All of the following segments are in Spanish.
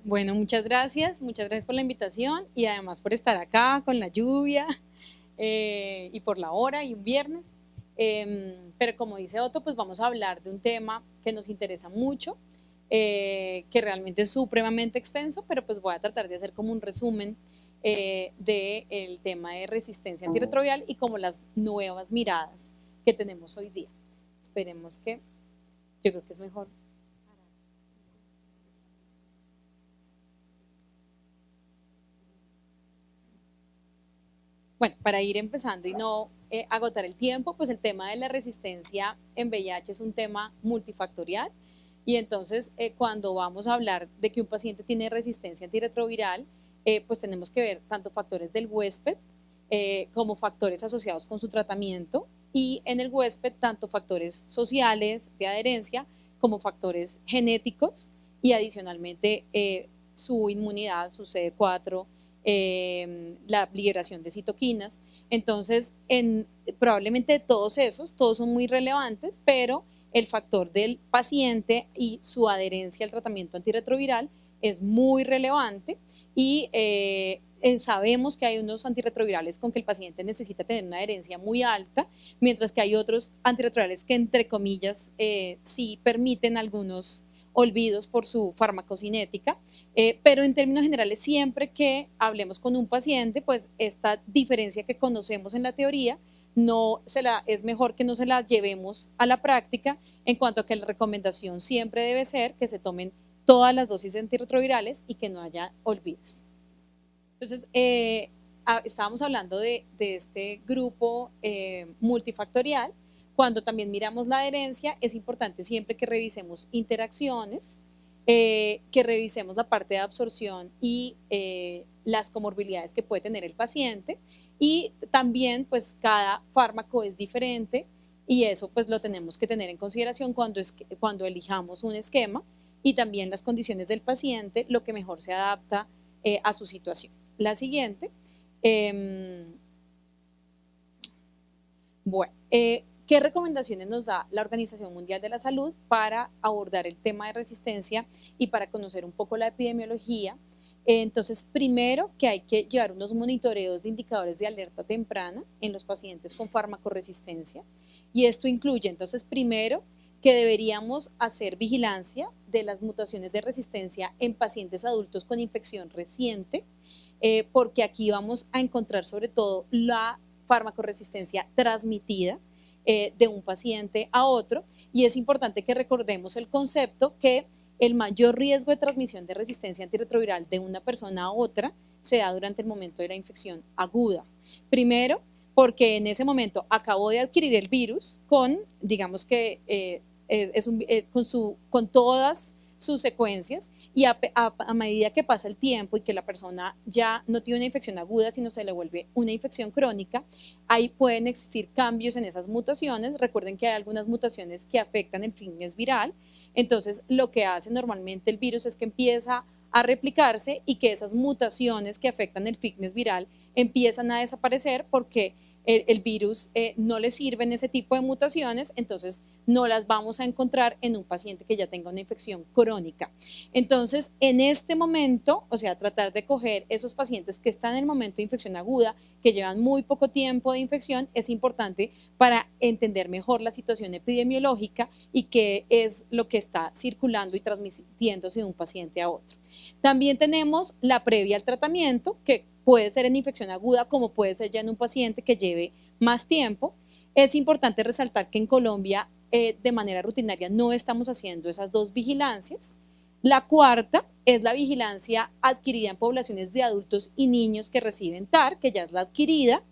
Bueno, muchas gracias por la invitación y además por estar acá con la lluvia y por la hora y un viernes. Pero como dice Otto, pues vamos a hablar de un tema que nos interesa mucho, que realmente es supremamente extenso, pero pues voy a tratar de hacer como un resumen del tema de resistencia antirretroviral y como las nuevas miradas que tenemos hoy día. Esperemos que, yo creo que es mejor. Bueno, para ir empezando y no agotar el tiempo, pues el tema de la resistencia en VIH es un tema multifactorial y entonces cuando vamos a hablar de que un paciente tiene resistencia antirretroviral, pues tenemos que ver tanto factores del huésped como factores asociados con su tratamiento y en el huésped tanto factores sociales de adherencia como factores genéticos y adicionalmente su inmunidad, su CD4, la liberación de citoquinas. Entonces, probablemente de todos esos, todos son muy relevantes, pero el factor del paciente y su adherencia al tratamiento antirretroviral es muy relevante y sabemos que hay unos antirretrovirales con que el paciente necesita tener una adherencia muy alta, mientras que hay otros antirretrovirales que entre comillas sí permiten algunos olvidos por su farmacocinética, pero en términos generales siempre que hablemos con un paciente, pues esta diferencia que conocemos en la teoría es mejor que no se la llevemos a la práctica, en cuanto a que la recomendación siempre debe ser que se tomen todas las dosis antirretrovirales y que no haya olvidos. Entonces, estábamos hablando de este grupo multifactorial. Cuando también miramos la adherencia, es importante siempre que revisemos interacciones, que revisemos la parte de absorción y las comorbilidades que puede tener el paciente. Y también, pues, cada fármaco es diferente y eso pues lo tenemos que tener en consideración cuando elijamos un esquema y también las condiciones del paciente, lo que mejor se adapta a su situación. La siguiente. Bueno, ¿qué recomendaciones nos da la Organización Mundial de la Salud para abordar el tema de resistencia y para conocer un poco la epidemiología? Entonces, primero que hay que llevar unos monitoreos de indicadores de alerta temprana en los pacientes con farmacoresistencia y esto incluye, entonces, primero que deberíamos hacer vigilancia de las mutaciones de resistencia en pacientes adultos con infección reciente, porque aquí vamos a encontrar sobre todo la farmacoresistencia transmitida de un paciente a otro y es importante que recordemos el concepto que el mayor riesgo de transmisión de resistencia antirretroviral de una persona a otra se da durante el momento de la infección aguda. Primero, porque en ese momento acabó de adquirir el virus con, digamos que con todas sus secuencias y a medida que pasa el tiempo y que la persona ya no tiene una infección aguda, sino se le vuelve una infección crónica, ahí pueden existir cambios en esas mutaciones. Recuerden que hay algunas mutaciones que afectan el fitness viral, entonces lo que hace normalmente el virus es que empieza a replicarse y que esas mutaciones que afectan el fitness viral empiezan a desaparecer porque el virus no le sirven ese tipo de mutaciones, entonces no las vamos a encontrar en un paciente que ya tenga una infección crónica. Entonces, en este momento, o sea, tratar de coger esos pacientes que están en el momento de infección aguda, que llevan muy poco tiempo de infección, es importante para entender mejor la situación epidemiológica y qué es lo que está circulando y transmitiéndose de un paciente a otro. También tenemos la previa al tratamiento, que puede ser en infección aguda como puede ser ya en un paciente que lleve más tiempo. Es importante resaltar que en Colombia de manera rutinaria no estamos haciendo esas dos vigilancias. La cuarta es la vigilancia adquirida en poblaciones de adultos y niños que reciben TAR, que ya es la adquirida,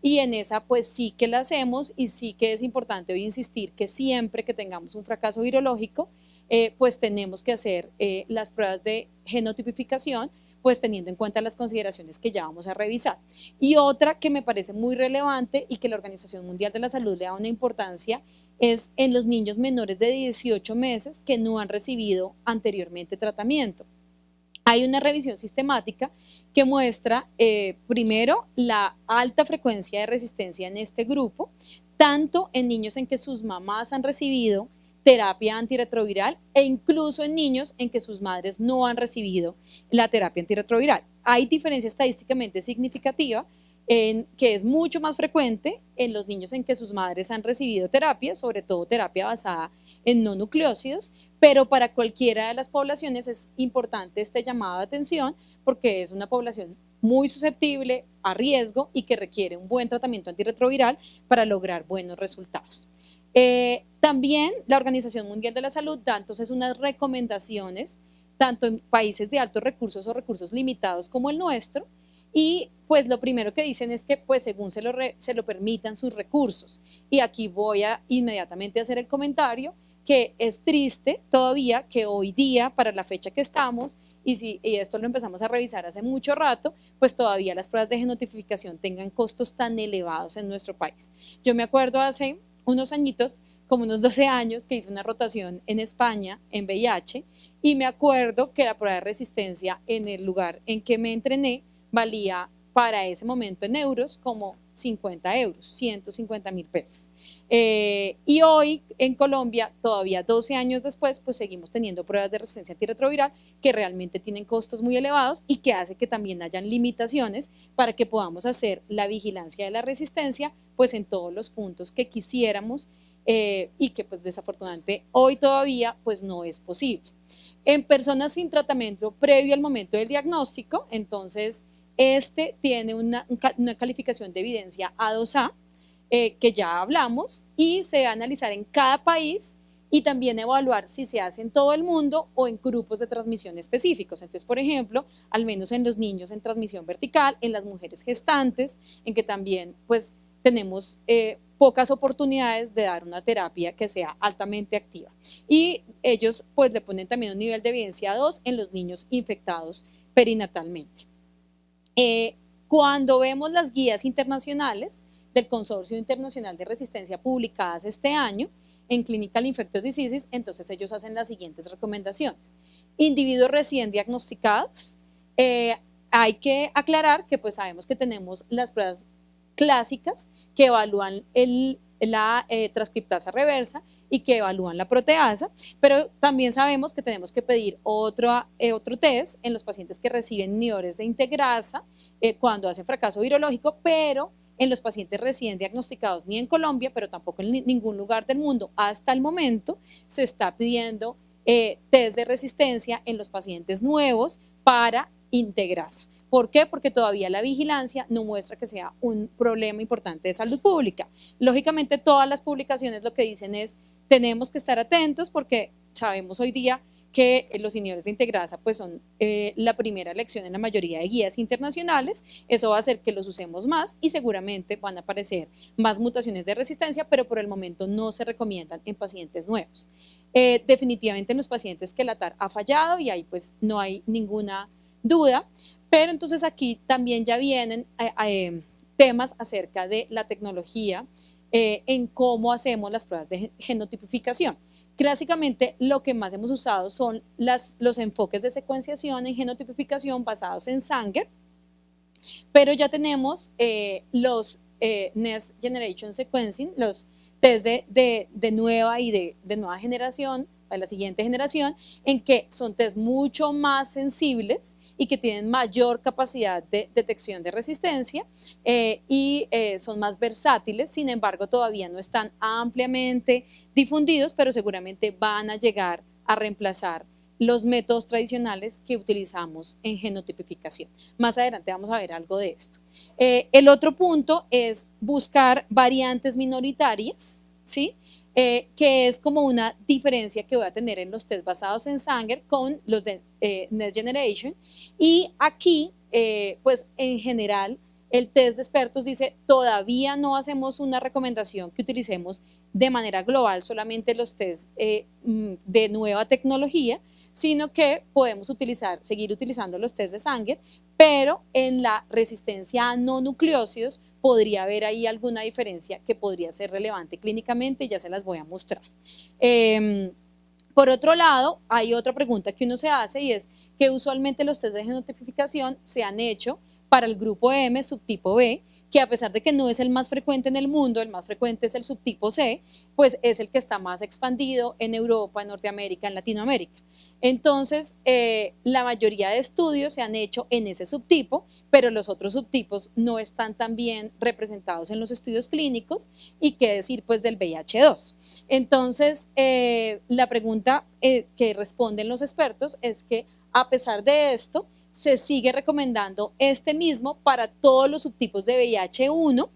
y en esa pues sí que la hacemos y sí que es importante hoy insistir que siempre que tengamos un fracaso virológico, pues tenemos que hacer las pruebas de genotipificación, pues teniendo en cuenta las consideraciones que ya vamos a revisar. Y otra que me parece muy relevante y que la Organización Mundial de la Salud le da una importancia es en los niños menores de 18 meses que no han recibido anteriormente tratamiento. Hay una revisión sistemática que muestra primero la alta frecuencia de resistencia en este grupo, tanto en niños en que sus mamás han recibido terapia antirretroviral e incluso en niños en que sus madres no han recibido la terapia antirretroviral. Hay diferencia estadísticamente significativa en que es mucho más frecuente en los niños en que sus madres han recibido terapia, sobre todo terapia basada en no nucleócidos, pero para cualquiera de las poblaciones es importante este llamado de atención porque es una población muy susceptible a riesgo y que requiere un buen tratamiento antirretroviral para lograr buenos resultados. También la Organización Mundial de la Salud da entonces unas recomendaciones tanto en países de altos recursos o recursos limitados como el nuestro, y pues lo primero que dicen es que pues según se lo permitan sus recursos. Y aquí voy a inmediatamente hacer el comentario que es triste todavía que hoy día, para la fecha que estamos, y esto lo empezamos a revisar hace mucho rato, pues todavía las pruebas de genotipificación tengan costos tan elevados en nuestro país. Yo me acuerdo hace unos añitos, como unos 12 años, que hice una rotación en España en VIH, y me acuerdo que la prueba de resistencia en el lugar en que me entrené valía para ese momento en euros como 50 euros, 150.000 pesos. Y hoy en Colombia, todavía 12 años después, pues seguimos teniendo pruebas de resistencia antirretroviral que realmente tienen costos muy elevados y que hace que también hayan limitaciones para que podamos hacer la vigilancia de la resistencia pues en todos los puntos que quisiéramos y que pues desafortunadamente hoy todavía pues no es posible. En personas sin tratamiento previo al momento del diagnóstico, entonces este tiene una calificación de evidencia A2A, que ya hablamos, y se va a analizar en cada país y también evaluar si se hace en todo el mundo o en grupos de transmisión específicos. Entonces, por ejemplo, al menos en los niños en transmisión vertical, en las mujeres gestantes, en que también pues tenemos pocas oportunidades de dar una terapia que sea altamente activa. Y ellos pues le ponen también un nivel de evidencia 2 en los niños infectados perinatalmente. Cuando vemos las guías internacionales del Consorcio Internacional de Resistencia publicadas este año en Clinical Infectious Diseases, entonces ellos hacen las siguientes recomendaciones. Individuos recién diagnosticados, hay que aclarar que pues sabemos que tenemos las pruebas clásicas que evalúan la transcriptasa reversa y que evalúan la proteasa, pero también sabemos que tenemos que pedir otro test en los pacientes que reciben inhibidores de integrasa cuando hacen fracaso virológico, pero en los pacientes recién diagnosticados ni en Colombia, pero tampoco en ningún lugar del mundo hasta el momento se está pidiendo test de resistencia en los pacientes nuevos para integrasa. ¿Por qué? Porque todavía la vigilancia no muestra que sea un problema importante de salud pública. Lógicamente todas las publicaciones lo que dicen es tenemos que estar atentos porque sabemos hoy día que los inhibidores de integrasa pues son la primera elección en la mayoría de guías internacionales. Eso va a hacer que los usemos más y seguramente van a aparecer más mutaciones de resistencia, pero por el momento no se recomiendan en pacientes nuevos. Definitivamente en los pacientes que la TAR ha fallado y ahí pues no hay ninguna duda. Pero entonces aquí también ya vienen temas acerca de la tecnología en cómo hacemos las pruebas de genotipificación. Clásicamente lo que más hemos usado son los enfoques de secuenciación en genotipificación basados en Sanger, pero ya tenemos los Next Generation Sequencing, los test de nueva y de nueva generación, de la siguiente generación, en que son test mucho más sensibles y que tienen mayor capacidad de detección de resistencia y son más versátiles. Sin embargo, todavía no están ampliamente difundidos, pero seguramente van a llegar a reemplazar los métodos tradicionales que utilizamos en genotipificación. Más adelante vamos a ver algo de esto. El otro punto es buscar variantes minoritarias, ¿sí? Que es como una diferencia que voy a tener en los test basados en Sanger con los de Next Generation. Y aquí, pues en general, el test de expertos dice, todavía no hacemos una recomendación que utilicemos de manera global solamente los test de nueva tecnología, sino que podemos seguir utilizando los test de Sanger, pero en la resistencia a no nucleócidos podría haber ahí alguna diferencia que podría ser relevante clínicamente y ya se las voy a mostrar. Por otro lado, hay otra pregunta que uno se hace y es que usualmente los test de genotipificación se han hecho para el grupo M subtipo B, que a pesar de que no es el más frecuente en el mundo, el más frecuente es el subtipo C, pues es el que está más expandido en Europa, en Norteamérica, en Latinoamérica. Entonces, la mayoría de estudios se han hecho en ese subtipo, pero los otros subtipos no están tan bien representados en los estudios clínicos, y qué decir pues del VIH-2. Entonces, la pregunta que responden los expertos es que a pesar de esto, se sigue recomendando este mismo para todos los subtipos de VIH-1,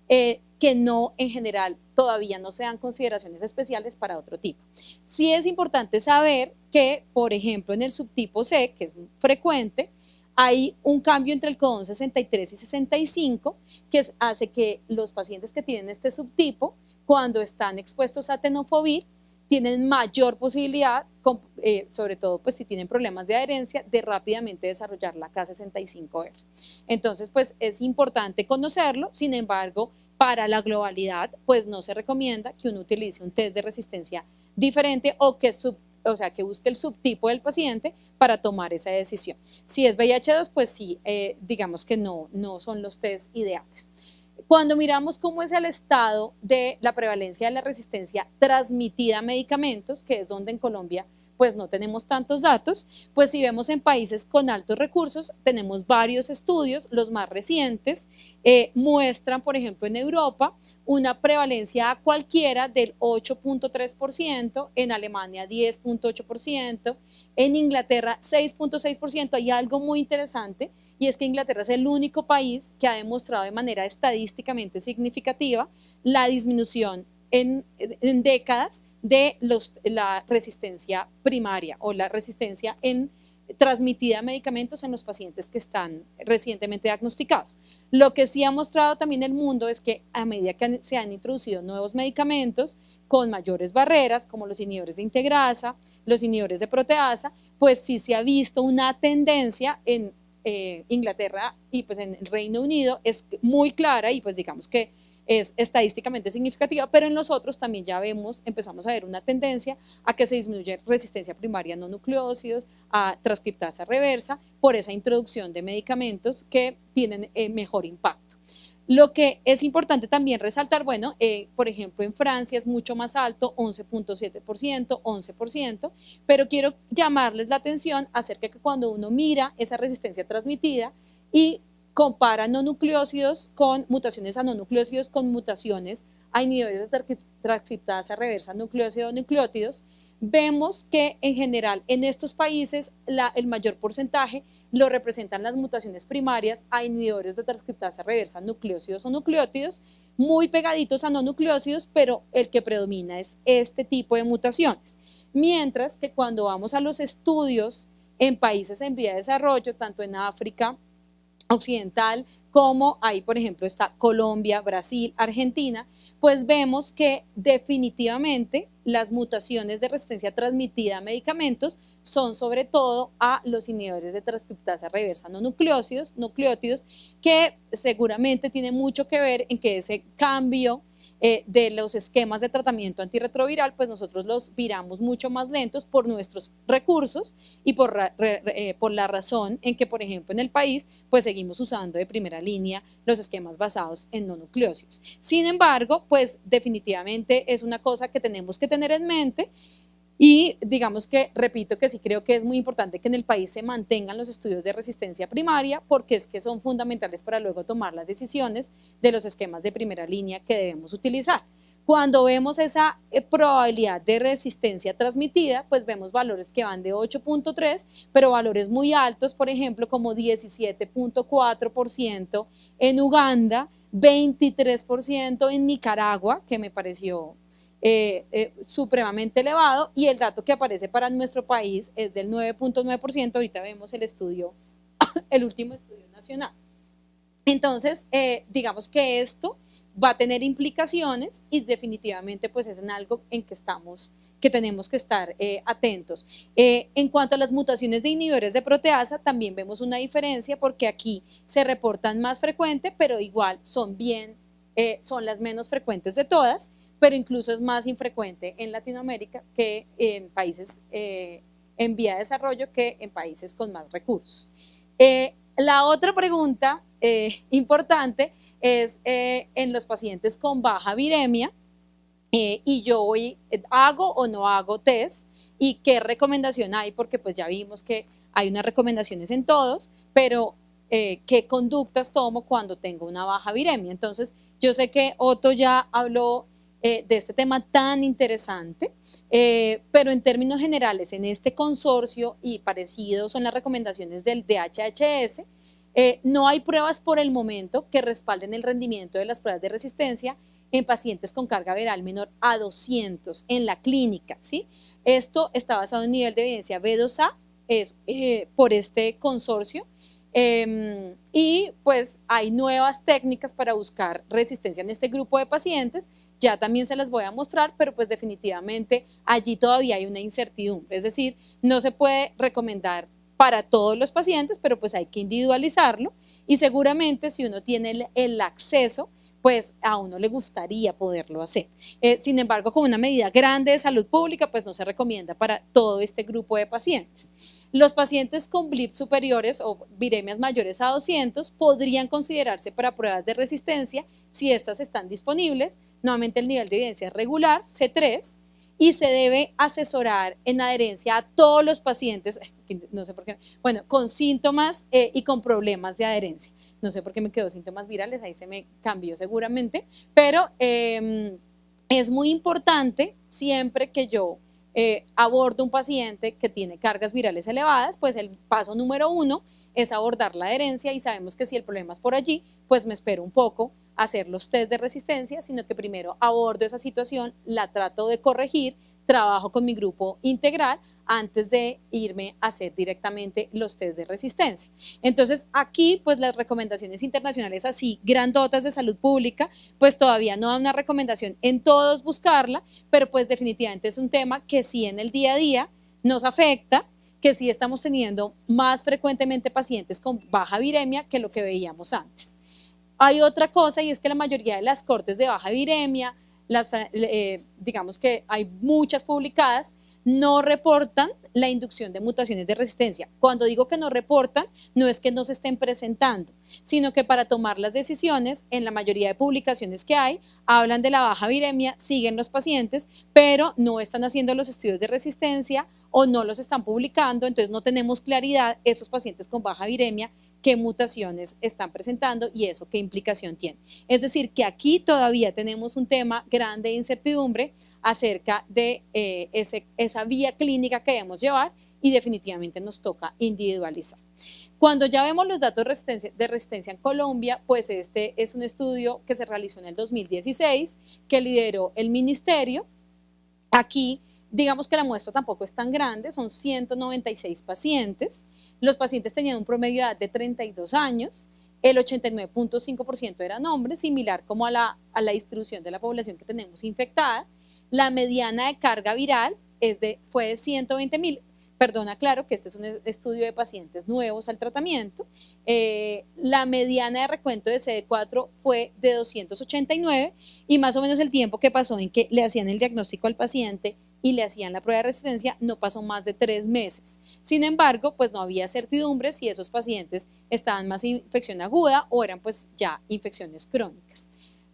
que no, en general, todavía no se dan consideraciones especiales para otro tipo. Sí es importante saber que, por ejemplo, en el subtipo C, que es frecuente, hay un cambio entre el codón 63 y 65 que hace que los pacientes que tienen este subtipo, cuando están expuestos a tenofovir, tienen mayor posibilidad, sobre todo pues si tienen problemas de adherencia, de rápidamente desarrollar la K65R. Entonces pues es importante conocerlo, sin embargo, para la globalidad pues no se recomienda que uno utilice un test de resistencia diferente o que busque el subtipo del paciente para tomar esa decisión. Si es VIH-2, pues sí, digamos que no son los test ideales. Cuando miramos cómo es el estado de la prevalencia de la resistencia transmitida a medicamentos, que es donde en Colombia pues no tenemos tantos datos, pues si vemos en países con altos recursos, tenemos varios estudios, los más recientes muestran, por ejemplo, en Europa, una prevalencia a cualquiera del 8.3%, en Alemania 10.8%, en Inglaterra 6.6%. Hay algo muy interesante, y es que Inglaterra es el único país que ha demostrado de manera estadísticamente significativa la disminución en décadas de la resistencia primaria o la resistencia transmitida a medicamentos en los pacientes que están recientemente diagnosticados. Lo que sí ha mostrado también el mundo es que a medida que se han introducido nuevos medicamentos con mayores barreras, como los inhibidores de integrasa, los inhibidores de proteasa, pues sí se ha visto una tendencia en Inglaterra y pues en el Reino Unido es muy clara, y pues digamos que es estadísticamente significativa, pero en los otros también ya empezamos a ver una tendencia a que se disminuye resistencia primaria a no nucleócidos, a transcriptasa reversa, por esa introducción de medicamentos que tienen mejor impacto. Lo que es importante también resaltar, bueno, por ejemplo, en Francia es mucho más alto, 11.7%, 11%, pero quiero llamarles la atención acerca de que cuando uno mira esa resistencia transmitida y compara no nucleócidos con mutaciones a no nucleócidos con mutaciones a inhibidores de transcriptasa reversa nucleócido o nucleótidos, vemos que en general en estos países el mayor porcentaje lo representan las mutaciones primarias a inhibidores de transcriptasa reversa nucleócidos o nucleótidos, muy pegaditos a no nucleócidos, pero el que predomina es este tipo de mutaciones. Mientras que cuando vamos a los estudios en países en vía de desarrollo, tanto en África occidental como ahí, por ejemplo, está Colombia, Brasil, Argentina, pues vemos que definitivamente las mutaciones de resistencia transmitida a medicamentos son sobre todo a los inhibidores de transcriptasa reversa no nucleócidos, nucleótidos, que seguramente tiene mucho que ver en que ese cambio de los esquemas de tratamiento antirretroviral, pues nosotros los viramos mucho más lentos por nuestros recursos y por la razón en que, por ejemplo, en el país, pues seguimos usando de primera línea los esquemas basados en no nucleócidos. Sin embargo, pues definitivamente es una cosa que tenemos que tener en mente. Y digamos que, repito, que sí creo que es muy importante que en el país se mantengan los estudios de resistencia primaria, porque es que son fundamentales para luego tomar las decisiones de los esquemas de primera línea que debemos utilizar. Cuando vemos esa probabilidad de resistencia transmitida, pues vemos valores que van de 8.3, pero valores muy altos, por ejemplo, como 17.4% en Uganda, 23% en Nicaragua, que me pareció supremamente elevado, y el dato que aparece para nuestro país es del 9.9%, ahorita vemos el estudio, el último estudio nacional. Entonces, digamos que esto va a tener implicaciones y definitivamente pues es en algo en que tenemos que estar atentos. En cuanto a las mutaciones de inhibidores de proteasa, también vemos una diferencia porque aquí se reportan más frecuente, pero igual son las menos frecuentes de todas, pero incluso es más infrecuente en Latinoamérica que en países en vía de desarrollo que en países con más recursos. La otra pregunta importante es en los pacientes con baja viremia, y yo hago o no hago test y qué recomendación hay, porque pues ya vimos que hay unas recomendaciones en todos, pero qué conductas tomo cuando tengo una baja viremia. Entonces, yo sé que Otto ya habló de este tema tan interesante, pero en términos generales, en este consorcio y parecido son las recomendaciones del DHHS, no hay pruebas por el momento que respalden el rendimiento de las pruebas de resistencia en pacientes con carga viral menor a 200 en la clínica, ¿sí? Esto está basado en nivel de evidencia B2A, es por este consorcio, y pues hay nuevas técnicas para buscar resistencia en este grupo de pacientes, ya también se las voy a mostrar, pero pues definitivamente allí todavía hay una incertidumbre, es decir, no se puede recomendar para todos los pacientes, pero pues hay que individualizarlo y seguramente si uno tiene el acceso, pues a uno le gustaría poderlo hacer. Sin embargo, como una medida grande de salud pública, pues no se recomienda para todo este grupo de pacientes. Los pacientes con BLIP superiores o viremias mayores a 200 podrían considerarse para pruebas de resistencia si estas están disponibles. Nuevamente el nivel de evidencia es regular, C3, y se debe asesorar en adherencia a todos los pacientes, no sé por qué, bueno, con síntomas y con problemas de adherencia. No sé por qué me quedó síntomas virales, ahí se me cambió seguramente, pero es muy importante siempre que yo abordo un paciente que tiene cargas virales elevadas, pues el paso número 1 es abordar la adherencia y sabemos que si el problema es por allí, pues me espero un poco a hacer los test de resistencia, sino que primero abordo esa situación, la trato de corregir, trabajo con mi grupo integral antes de irme a hacer directamente los test de resistencia. Entonces aquí pues las recomendaciones internacionales así grandotas de salud pública pues todavía no dan una recomendación en todos buscarla, pero pues definitivamente es un tema que sí en el día a día nos afecta, que sí estamos teniendo más frecuentemente pacientes con baja viremia que lo que veíamos antes. Hay otra cosa y es que la mayoría de las cortes de baja viremia, digamos que hay muchas publicadas, no reportan la inducción de mutaciones de resistencia. Cuando digo que no reportan, no es que no se estén presentando, sino que para tomar las decisiones, en la mayoría de publicaciones que hay, hablan de la baja viremia, siguen los pacientes, pero no están haciendo los estudios de resistencia o no los están publicando, entonces no tenemos claridad esos pacientes con baja viremia qué mutaciones están presentando y eso qué implicación tiene. Es decir, que aquí todavía tenemos un tema grande de incertidumbre acerca de esa vía clínica que debemos llevar y definitivamente nos toca individualizar. Cuando ya vemos los datos de resistencia en Colombia, pues este es un estudio que se realizó en el 2016, que lideró el ministerio. Aquí, digamos que la muestra tampoco es tan grande, son 196 pacientes. Los pacientes tenían un promedio de edad de 32 años, el 89.5% eran hombres, similar como a la distribución de la población que tenemos infectada. La mediana de carga viral fue de 120.000. Perdona, claro que este es un estudio de pacientes nuevos al tratamiento. La mediana de recuento de CD4 fue de 289 y más o menos el tiempo que pasó en que le hacían el diagnóstico al paciente y le hacían la prueba de resistencia no pasó más de 3 meses. Sin embargo, pues no había certidumbre si esos pacientes estaban más infección aguda o eran pues ya infecciones crónicas.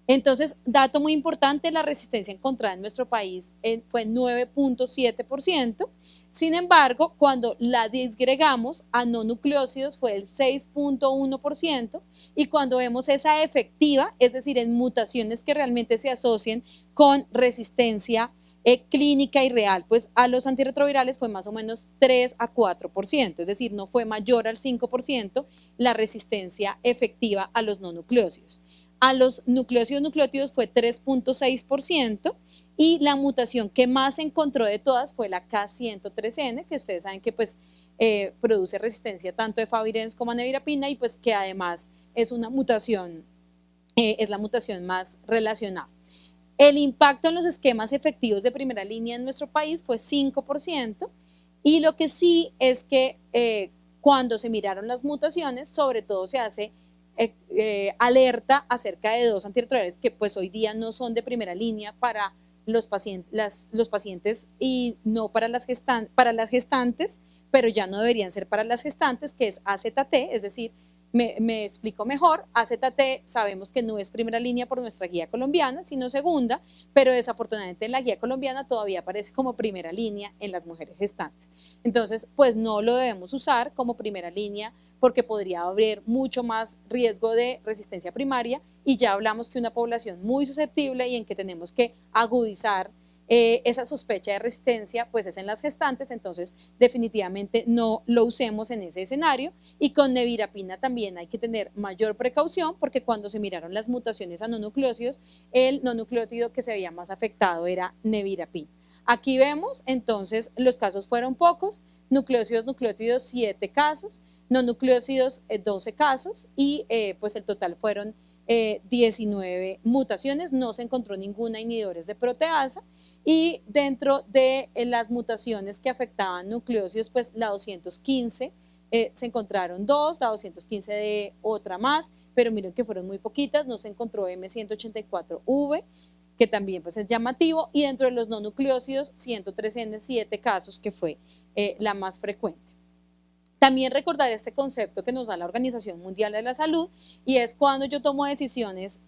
Entonces, dato muy importante, la resistencia encontrada en nuestro país fue 9.7%. Sin embargo, cuando la disgregamos a no nucleócidos fue el 6.1% y cuando vemos esa efectiva, es decir, en mutaciones que realmente se asocian con resistencia clínica y real, pues a los antirretrovirales fue más o menos 3 a 4%, es decir, no fue mayor al 5% la resistencia efectiva a los no nucleócidos. A los nucleócidos fue 3.6% y la mutación que más se encontró de todas fue la K103N, que ustedes saben que pues produce resistencia tanto de favirenz como a nevirapina y pues que además es una mutación, es la mutación más relacionada. El impacto en los esquemas efectivos de primera línea en nuestro país fue 5% y lo que sí es que cuando se miraron las mutaciones, sobre todo se hace alerta acerca de 2 antirretrovirales que pues hoy día no son de primera línea para los pacientes y no para las gestantes, pero ya no deberían ser para las gestantes, que es AZT, es decir, me explico mejor, AZT sabemos que no es primera línea por nuestra guía colombiana, sino segunda, pero desafortunadamente en la guía colombiana todavía aparece como primera línea en las mujeres gestantes. Entonces, pues no lo debemos usar como primera línea porque podría haber mucho más riesgo de resistencia primaria y ya hablamos que una población muy susceptible y en que tenemos que agudizar esa sospecha de resistencia pues es en las gestantes, entonces definitivamente no lo usemos en ese escenario. Y con nevirapina también hay que tener mayor precaución porque cuando se miraron las mutaciones a no nucleócidos, el no nucleótido que se veía más afectado era nevirapina. Aquí vemos entonces los casos fueron pocos, nucleócidos 7 casos, no nucleócidos 12 casos y pues el total fueron 19 mutaciones, no se encontró ninguna inhibidores de proteasa. Y dentro de las mutaciones que afectaban nucleócidos, pues la 215 se encontraron dos, la 215 de otra más, pero miren que fueron muy poquitas, no se encontró M184V, que también pues es llamativo, y dentro de los no nucleócidos, 103N, 7 casos, que fue la más frecuente. También recordar este concepto que nos da la Organización Mundial de la Salud, y es cuando yo tomo decisiones,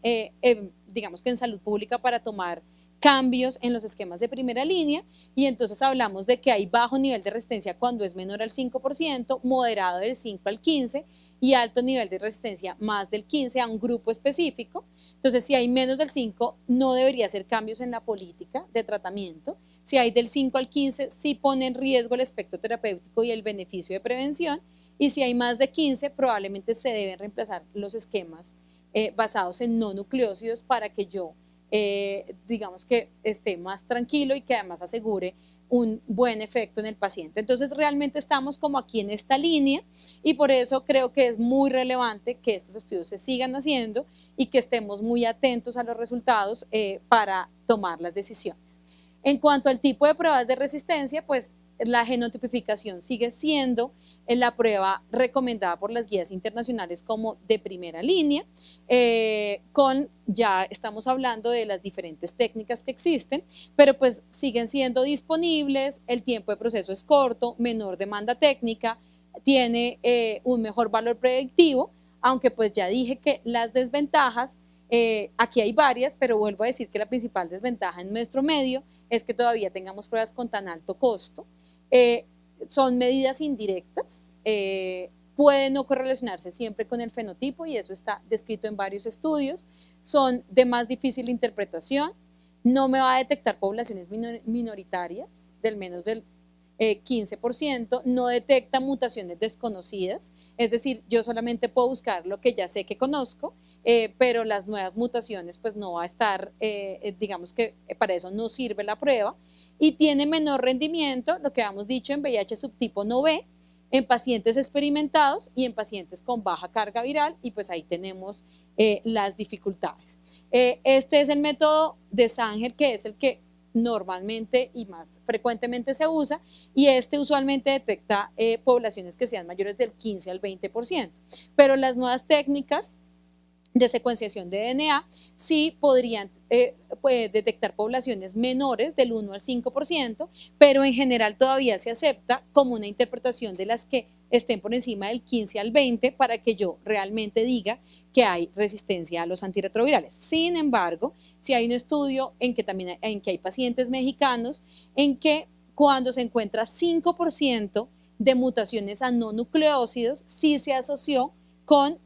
digamos que en salud pública, para tomar cambios en los esquemas de primera línea, y entonces hablamos de que hay bajo nivel de resistencia cuando es menor al 5%, moderado del 5 al 15% y alto nivel de resistencia más del 15% a un grupo específico. Entonces, si hay menos del 5, no debería hacer cambios en la política de tratamiento. Si hay del 5 al 15, sí pone en riesgo el espectro terapéutico y el beneficio de prevención. Y si hay más de 15, probablemente se deben reemplazar los esquemas basados en no nucleócidos para que yo digamos que esté más tranquilo y que además asegure un buen efecto en el paciente. Entonces realmente estamos como aquí en esta línea y por eso creo que es muy relevante que estos estudios se sigan haciendo y que estemos muy atentos a los resultados para tomar las decisiones. En cuanto al tipo de pruebas de resistencia, pues la genotipificación sigue siendo la prueba recomendada por las guías internacionales como de primera línea, ya estamos hablando de las diferentes técnicas que existen, pero pues siguen siendo disponibles, el tiempo de proceso es corto, menor demanda técnica, tiene un mejor valor predictivo, aunque pues ya dije que las desventajas, aquí hay varias, pero vuelvo a decir que la principal desventaja en nuestro medio es que todavía tengamos pruebas con tan alto costo. Son medidas indirectas, pueden no correlacionarse siempre con el fenotipo y eso está descrito en varios estudios, son de más difícil interpretación, no me va a detectar poblaciones minoritarias del menos del 15%, no detecta mutaciones desconocidas, es decir, yo solamente puedo buscar lo que ya sé que conozco, pero las nuevas mutaciones pues no va a estar, digamos que para eso no sirve la prueba, y tiene menor rendimiento, lo que habíamos dicho, en VIH subtipo no B, en pacientes experimentados y en pacientes con baja carga viral, y pues ahí tenemos las dificultades. Este es el método de Sanger, que es el que normalmente y más frecuentemente se usa, y este usualmente detecta poblaciones que sean mayores del 15 al 20%, pero las nuevas técnicas de secuenciación de DNA sí podrían detectar poblaciones menores del 1 al 5%, pero en general todavía se acepta como una interpretación de las que estén por encima del 15 al 20 para que yo realmente diga que hay resistencia a los antirretrovirales. Sin embargo, si hay un estudio en que también hay pacientes mexicanos en que cuando se encuentra 5% de mutaciones a no nucleócidos, sí se asoció con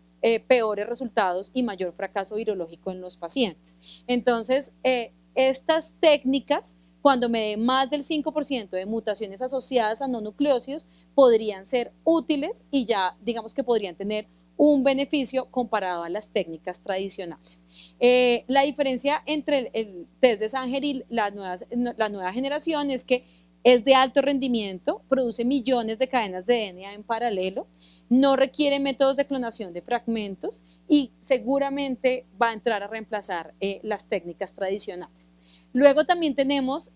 peores resultados y mayor fracaso virológico en los pacientes. Entonces, estas técnicas, cuando me dé más del 5% de mutaciones asociadas a no nucleócidos, podrían ser útiles y ya digamos que podrían tener un beneficio comparado a las técnicas tradicionales. La diferencia entre el test de Sanger y la nueva generación es que es de alto rendimiento, produce millones de cadenas de DNA en paralelo, no requiere métodos de clonación de fragmentos y seguramente va a entrar a reemplazar las técnicas tradicionales. Luego también tenemos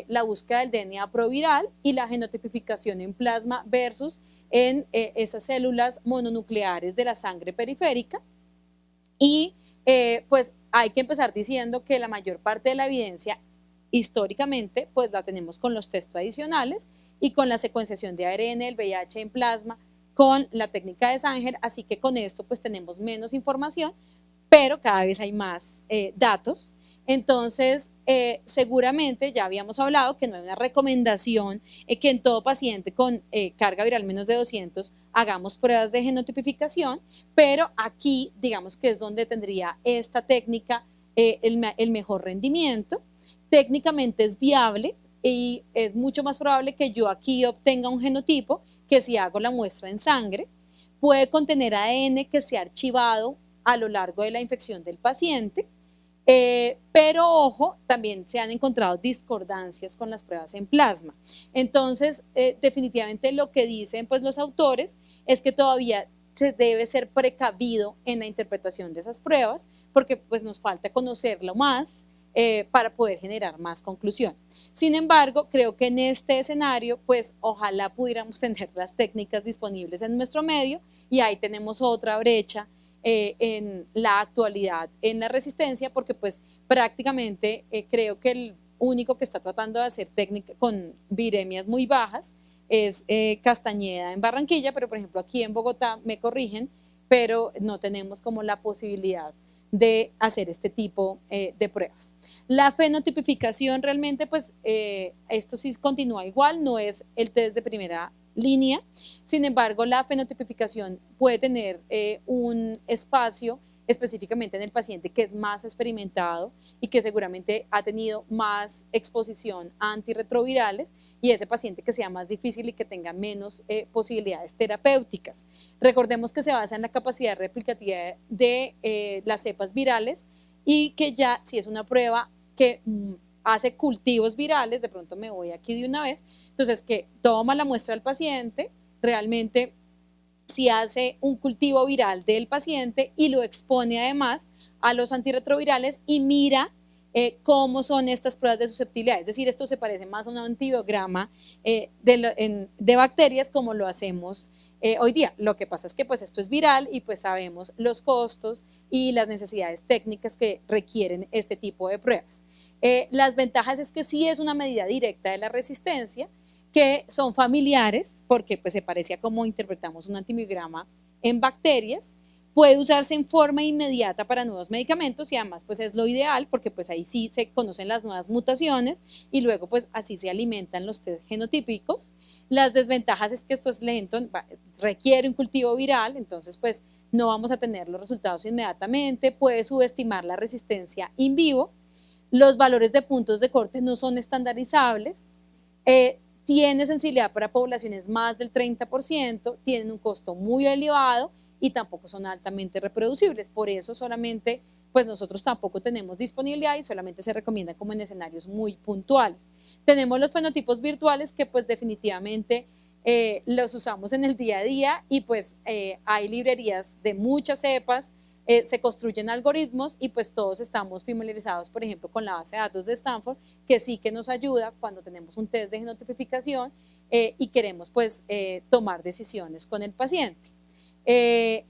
la búsqueda del DNA proviral y la genotipificación en plasma versus en esas células mononucleares de la sangre periférica. Y pues hay que empezar diciendo que la mayor parte de la evidencia históricamente pues la tenemos con los test tradicionales y con la secuenciación de ARN del VIH en plasma con la técnica de Sanger, así que con esto pues tenemos menos información, pero cada vez hay más datos. Entonces, seguramente ya habíamos hablado que no hay una recomendación que en todo paciente con carga viral menos de 200 hagamos pruebas de genotipificación, pero aquí digamos que es donde tendría esta técnica el mejor rendimiento. Técnicamente es viable y es mucho más probable que yo aquí obtenga un genotipo que si hago la muestra en sangre. Puede contener ADN que se ha archivado a lo largo de la infección del paciente, pero ojo, también se han encontrado discordancias con las pruebas en plasma. Entonces, definitivamente lo que dicen pues los autores es que todavía se debe ser precavido en la interpretación de esas pruebas, porque pues nos falta conocerlo más para poder generar más conclusión. Sin embargo, creo que en este escenario, pues ojalá pudiéramos tener las técnicas disponibles en nuestro medio y ahí tenemos otra brecha en la actualidad, en la resistencia, porque pues prácticamente creo que el único que está tratando de hacer técnica con viremias muy bajas es Castañeda en Barranquilla, pero por ejemplo aquí en Bogotá me corrigen, pero no tenemos como la posibilidad de hacer este tipo de pruebas. La fenotipificación realmente, pues esto sí continúa igual, no es el test de primera línea, sin embargo la fenotipificación puede tener un espacio específicamente en el paciente que es más experimentado y que seguramente ha tenido más exposición a antirretrovirales y ese paciente que sea más difícil y que tenga menos posibilidades terapéuticas. Recordemos que se basa en la capacidad replicativa de las cepas virales y que ya si es una prueba que hace cultivos virales, de pronto me voy aquí de una vez, entonces que toma la muestra del paciente, realmente si hace un cultivo viral del paciente y lo expone además a los antirretrovirales y mira cómo son estas pruebas de susceptibilidad. Es decir, esto se parece más a un antibiograma de bacterias como lo hacemos hoy día. Lo que pasa es que pues esto es viral y pues sabemos los costos y las necesidades técnicas que requieren este tipo de pruebas. Las ventajas es que sí es una medida directa de la resistencia, que son familiares, porque pues se parece a cómo interpretamos un antibiograma en bacterias, puede usarse en forma inmediata para nuevos medicamentos y además pues es lo ideal porque pues ahí sí se conocen las nuevas mutaciones y luego pues así se alimentan los test genotípicos. Las desventajas es que esto es lento, requiere un cultivo viral, entonces pues no vamos a tener los resultados inmediatamente, puede subestimar la resistencia in vivo, los valores de puntos de corte no son estandarizables, tiene sensibilidad para poblaciones más del 30%, tienen un costo muy elevado y tampoco son altamente reproducibles. Por eso solamente, pues nosotros tampoco tenemos disponibilidad y solamente se recomienda como en escenarios muy puntuales. Tenemos los fenotipos virtuales que pues definitivamente los usamos en el día a día y pues hay librerías de muchas cepas, se construyen algoritmos y pues todos estamos familiarizados, por ejemplo, con la base de datos de Stanford, que sí que nos ayuda cuando tenemos un test de genotipificación y queremos pues tomar decisiones con el paciente.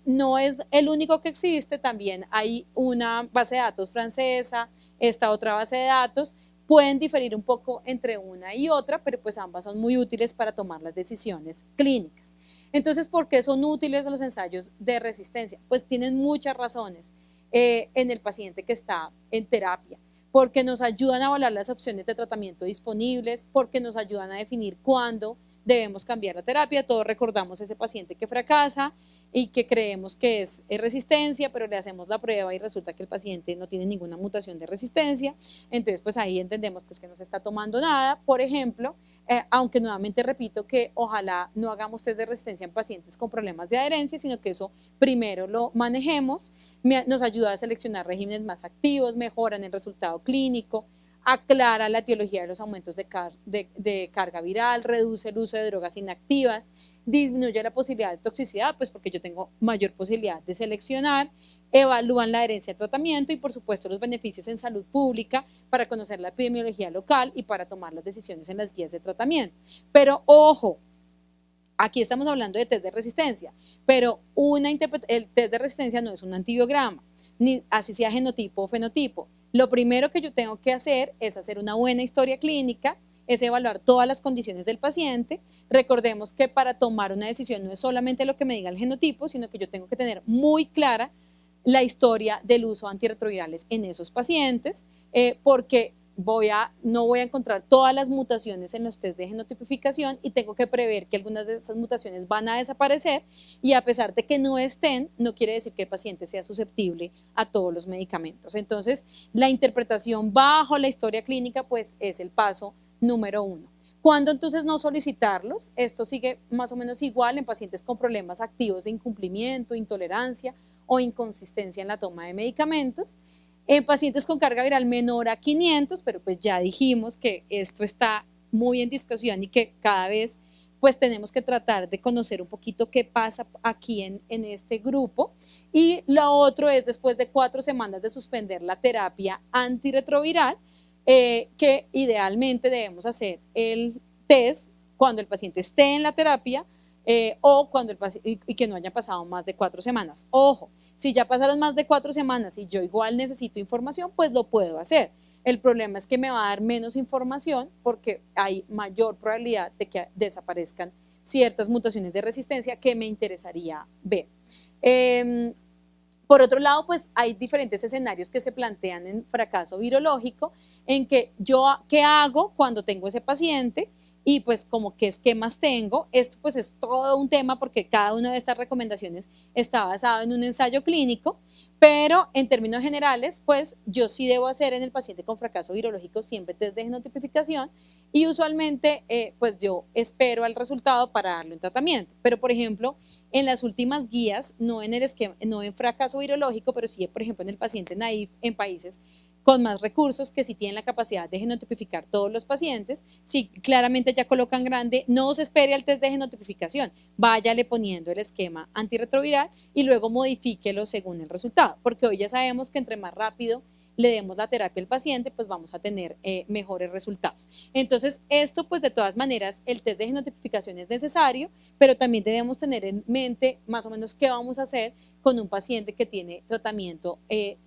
No es el único que existe, también hay una base de datos francesa, esta otra base de datos, pueden diferir un poco entre una y otra, pero pues ambas son muy útiles para tomar las decisiones clínicas. Entonces, ¿por qué son útiles los ensayos de resistencia? Pues tienen muchas razones en el paciente que está en terapia, porque nos ayudan a evaluar las opciones de tratamiento disponibles, porque nos ayudan a definir cuándo debemos cambiar la terapia. Todos recordamos ese paciente que fracasa y que creemos que es resistencia, pero le hacemos la prueba y resulta que el paciente no tiene ninguna mutación de resistencia. Entonces, pues ahí entendemos que es que no se está tomando nada. Por ejemplo, aunque nuevamente repito que ojalá no hagamos test de resistencia en pacientes con problemas de adherencia, sino que eso primero lo manejemos, nos ayuda a seleccionar regímenes más activos, mejoran el resultado clínico, aclara la etiología de los aumentos de carga viral, reduce el uso de drogas inactivas, disminuye la posibilidad de toxicidad, pues porque yo tengo mayor posibilidad de seleccionar, evalúan la adherencia al tratamiento y por supuesto los beneficios en salud pública para conocer la epidemiología local y para tomar las decisiones en las guías de tratamiento. Pero ojo, aquí estamos hablando de test de resistencia, pero el test de resistencia no es un antibiograma, ni así sea genotipo o fenotipo. Lo primero que yo tengo que hacer es hacer una buena historia clínica, es evaluar todas las condiciones del paciente. Recordemos que para tomar una decisión no es solamente lo que me diga el genotipo, sino que yo tengo que tener muy clara la historia del uso de antirretrovirales en esos pacientes, porque no voy a encontrar todas las mutaciones en los test de genotipificación y tengo que prever que algunas de esas mutaciones van a desaparecer, y a pesar de que no estén, no quiere decir que el paciente sea susceptible a todos los medicamentos. Entonces, la interpretación bajo la historia clínica pues es el paso número 1. ¿Cuándo entonces no solicitarlos? Esto sigue más o menos igual en pacientes con problemas activos de incumplimiento, intolerancia o inconsistencia en la toma de medicamentos. En pacientes con carga viral menor a 500, pero pues ya dijimos que esto está muy en discusión y que cada vez pues tenemos que tratar de conocer un poquito qué pasa aquí en este grupo. Y lo otro es después de 4 semanas de suspender la terapia antirretroviral, que idealmente debemos hacer el test cuando el paciente esté en la terapia, o cuando y que no haya pasado más de 4 semanas. Ojo, si ya pasaron más de 4 semanas y yo igual necesito información, pues lo puedo hacer. El problema es que me va a dar menos información porque hay mayor probabilidad de que desaparezcan ciertas mutaciones de resistencia que me interesaría ver. Por otro lado, pues hay diferentes escenarios que se plantean en fracaso virológico, en que ¿qué hago cuando tengo ese paciente? Y pues como qué esquemas tengo. Esto pues es todo un tema porque cada una de estas recomendaciones está basado en un ensayo clínico, pero en términos generales pues yo sí debo hacer en el paciente con fracaso virológico siempre test de genotipificación, y usualmente pues yo espero al resultado para darle un tratamiento. Pero por ejemplo, en las últimas guías, no en el esquema, no en fracaso virológico, pero sí por ejemplo en el paciente naive en países con más recursos que sí tienen la capacidad de genotipificar todos los pacientes, sí claramente ya colocan grande, no se espere al test de genotipificación, váyale poniendo el esquema antirretroviral y luego modifíquelo según el resultado, porque hoy ya sabemos que entre más rápido le demos la terapia al paciente, pues vamos a tener mejores resultados. Entonces, esto pues de todas maneras, el test de genotipificación es necesario, pero también debemos tener en mente más o menos qué vamos a hacer con un paciente que tiene tratamiento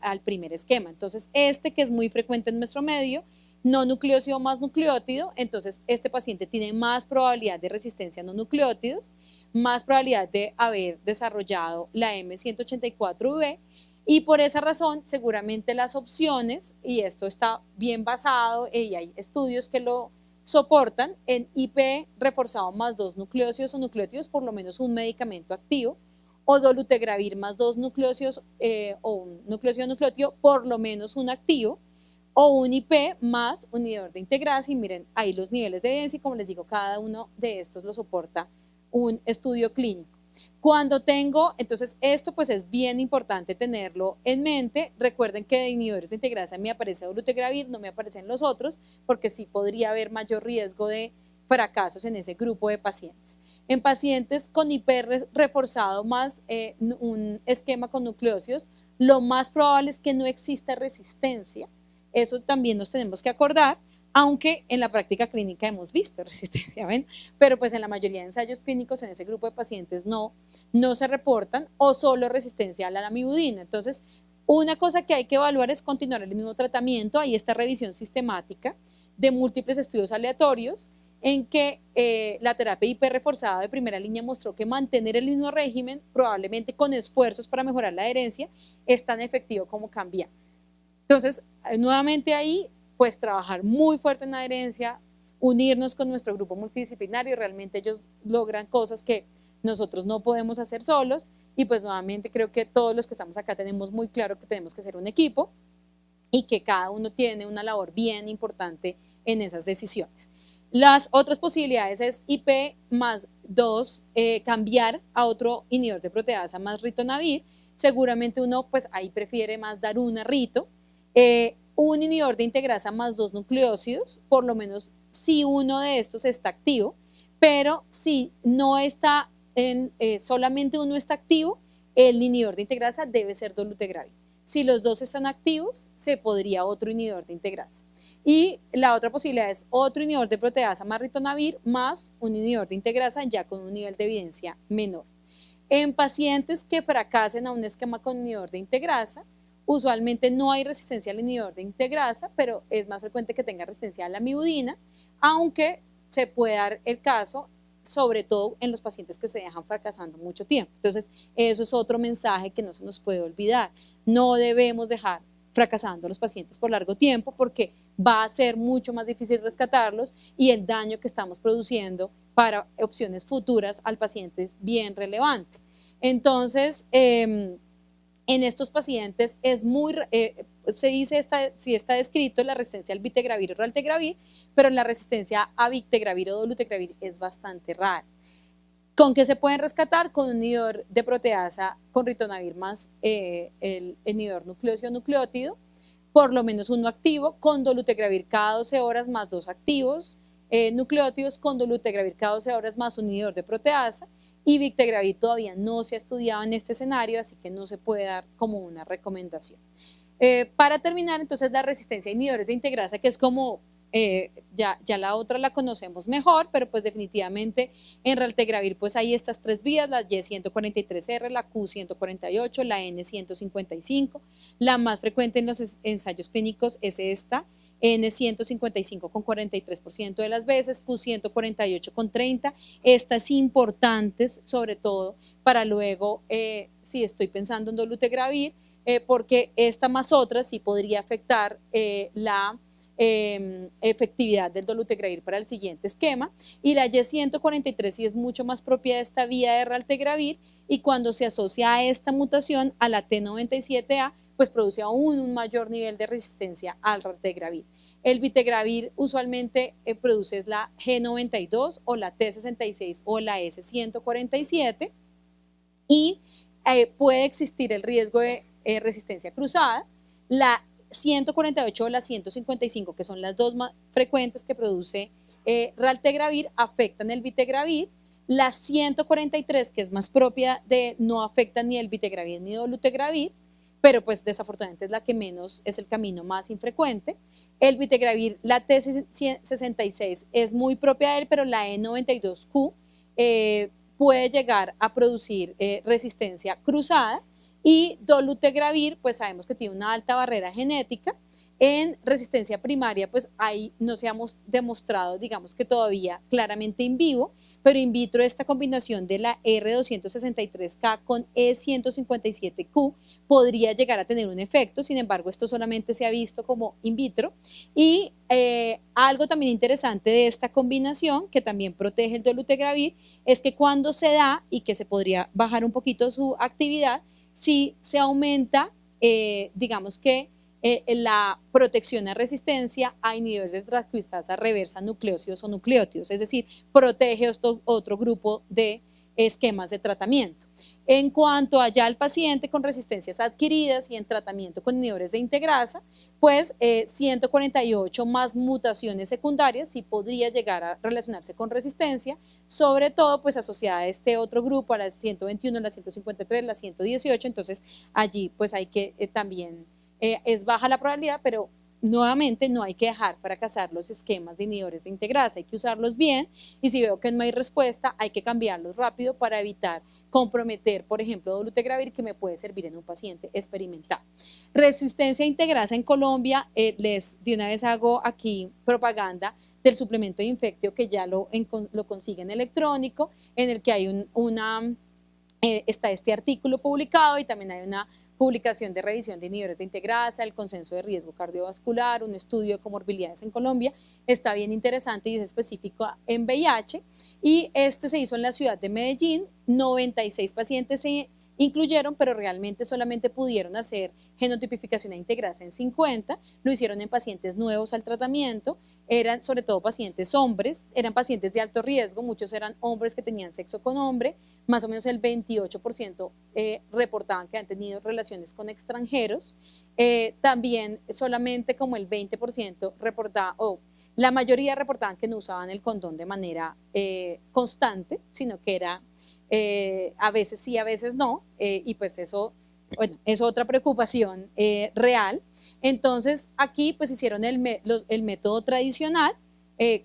al primer esquema. Entonces, que es muy frecuente en nuestro medio, no nucleósido más nucleótido, entonces este paciente tiene más probabilidad de resistencia a no nucleótidos, más probabilidad de haber desarrollado la M184V, y por esa razón seguramente las opciones, y esto está bien basado y hay estudios que lo soportan, en IP reforzado más 2 nucleósidos o nucleótidos por lo menos un medicamento activo, o dolutegravir más 2 nucleósidos o un nucleósido nucleótido por lo menos un activo, o un IP más un inhibidor de integrasa, y miren ahí los niveles de evidencia, y como les digo, cada uno de estos lo soporta un estudio clínico. Cuando tengo, entonces esto pues es bien importante tenerlo en mente. Recuerden que de inhibidores de integrasa me aparece dolutegravir, no me aparecen los otros, porque sí podría haber mayor riesgo de fracasos en ese grupo de pacientes. En pacientes con IP reforzado más un esquema con nucleósidos, lo más probable es que no exista resistencia. Eso también nos tenemos que acordar, aunque en la práctica clínica hemos visto resistencia, ¿ven? Pero pues en la mayoría de ensayos clínicos en ese grupo de pacientes no se reportan, o solo resistencia a la lamivudina. Entonces, una cosa que hay que evaluar es continuar el mismo tratamiento. Hay esta revisión sistemática de múltiples estudios aleatorios en que la terapia IP reforzada de primera línea mostró que mantener el mismo régimen, probablemente con esfuerzos para mejorar la adherencia, es tan efectivo como cambiar. Entonces, nuevamente ahí, pues trabajar muy fuerte en la adherencia, unirnos con nuestro grupo multidisciplinario, realmente ellos logran cosas que nosotros no podemos hacer solos, y pues nuevamente creo que todos los que estamos acá tenemos muy claro que tenemos que ser un equipo y que cada uno tiene una labor bien importante en esas decisiones. Las otras posibilidades es IP más 2, cambiar a otro inhibidor de proteasa más ritonavir. Seguramente uno pues ahí prefiere más dar una rito, un inhibidor de integrasa más 2 nucleósidos, por lo menos si uno de estos está activo, pero si no está solamente uno está activo, el inhibidor de integrasa debe ser dolutegravir. Si los dos están activos, se podría otro inhibidor de integrasa. Y la otra posibilidad es otro inhibidor de proteasa más ritonavir más un inhibidor de integrasa ya con un nivel de evidencia menor. En pacientes que fracasen a un esquema con inhibidor de integrasa, usualmente no hay resistencia al inhibidor de integrasa, pero es más frecuente que tenga resistencia a la lamivudina. aunque se puede dar el caso, sobre todo en los pacientes que se dejan fracasando mucho tiempo. Entonces, eso es otro mensaje que no se nos puede olvidar. No debemos dejar fracasando a los pacientes por largo tiempo porque va a ser mucho más difícil rescatarlos y el daño que estamos produciendo para opciones futuras al paciente es bien relevante. Entonces, en estos pacientes es muy, se dice, si está descrito la resistencia al vitegravir o raltegravir, pero la resistencia a vitegravir o dolutegravir es bastante rara. ¿Con qué se pueden rescatar? Con un inhibidor de proteasa con ritonavir más el inhibidor nucleósido-nucleótido, por lo menos uno activo, con dolutegravir cada 12 horas más 2 activos nucleótidos, con dolutegravir cada 12 horas más un inhibidor de proteasa, y vitegravir todavía no se ha estudiado en este escenario, así que no se puede dar como una recomendación. Para terminar, entonces, la resistencia a inhibidores de integrasa, que es como ya la otra la conocemos mejor, pero pues definitivamente en raltegravir pues hay estas tres vías, la Y143R, la Q148, la N155, la más frecuente en los ensayos clínicos es esta, N155 con 43% de las veces, Q148 con 30%, estas importantes sobre todo para luego, si estoy pensando en dolutegravir, porque esta más otra sí podría afectar la efectividad del dolutegravir para el siguiente esquema, y la Y143 sí es mucho más propia de esta vía de raltegravir, y cuando se asocia a esta mutación a la T97A, pues produce aún un mayor nivel de resistencia al raltegravir. El vitegravir usualmente produce la G92 o la T66 o la S147, y puede existir el riesgo de resistencia cruzada. La 148 o la 155, que son las dos más frecuentes que produce raltegravir, afectan el vitegravir. La 143, que es más propia de, no afecta ni el vitegravir ni el dolutegravir, pero pues desafortunadamente es la que menos, es el camino más infrecuente. El vitegravir, la T66 es muy propia de él, pero la E92Q puede llegar a producir resistencia cruzada, y dolutegravir pues sabemos que tiene una alta barrera genética. En resistencia primaria pues ahí no se ha demostrado, digamos que todavía claramente in vivo, pero in vitro esta combinación de la R263K con E157Q podría llegar a tener un efecto. Sin embargo, esto solamente se ha visto como in vitro, y algo también interesante de esta combinación que también protege el dolutegravir es que cuando se da, y que se podría bajar un poquito su actividad, si se aumenta, digamos que la protección a resistencia a inhibidores de transcriptasa reversa nucleósidos o nucleótidos, es decir, protege otro grupo de esquemas de tratamiento. En cuanto allá al paciente con resistencias adquiridas y en tratamiento con inhibidores de integrasa, pues 148 más mutaciones secundarias sí podría llegar a relacionarse con resistencia, sobre todo pues asociada a este otro grupo, a la 121, la 153, la 118, entonces allí pues hay que también, es baja la probabilidad, pero nuevamente no hay que dejar fracasar los esquemas de inhibidores de integrasa, hay que usarlos bien, y si veo que no hay respuesta hay que cambiarlos rápido para evitar comprometer, por ejemplo, dolutegravir, que me puede servir en un paciente experimental. Resistencia a integrasa en Colombia, les de una vez hago aquí propaganda del suplemento de Infectio, que ya lo consiguen electrónico, en el que hay está este artículo publicado, y también hay una publicación de revisión de inhibidores de integrasa, el consenso de riesgo cardiovascular, un estudio de comorbilidades en Colombia, está bien interesante y es específico en VIH, y este se hizo en la ciudad de Medellín. 96 pacientes se incluyeron, pero realmente solamente pudieron hacer genotipificación a integrasa en 50, lo hicieron en pacientes nuevos al tratamiento, eran sobre todo pacientes hombres, eran pacientes de alto riesgo, muchos eran hombres que tenían sexo con hombre, más o menos el 28% reportaban que han tenido relaciones con extranjeros, también solamente como el 20% reportaba, o la mayoría reportaban que no usaban el condón de manera constante, sino que era a veces sí, a veces no, y pues eso, bueno, es otra preocupación real. Entonces aquí pues hicieron el método tradicional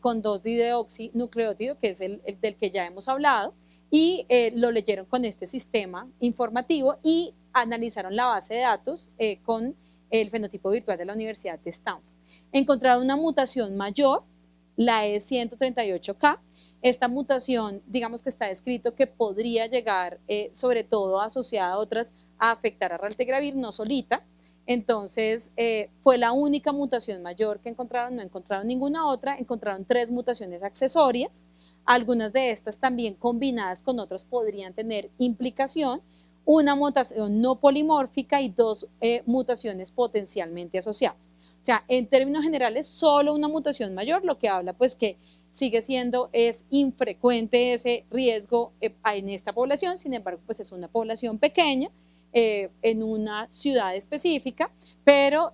con 2-dideoxinucleótido, que es el del que ya hemos hablado, y lo leyeron con este sistema informativo y analizaron la base de datos con el fenotipo virtual de la Universidad de Stanford. Encontraron una mutación mayor la E138K. Esta mutación, digamos que está descrito que podría llegar, sobre todo asociada a otras, a afectar a raltegravir, no solita. Entonces, fue la única mutación mayor que encontraron, no encontraron ninguna otra, encontraron 3 mutaciones accesorias. Algunas de estas también combinadas con otras podrían tener implicación, una mutación no polimórfica y 2 mutaciones potencialmente asociadas. O sea, en términos generales, solo una mutación mayor, lo que habla pues que sigue siendo, es infrecuente ese riesgo en esta población, sin embargo, pues es una población pequeña, en una ciudad específica, pero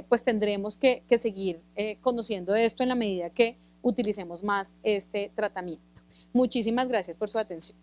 pues tendremos que seguir conociendo esto en la medida que utilicemos más este tratamiento. Muchísimas gracias por su atención.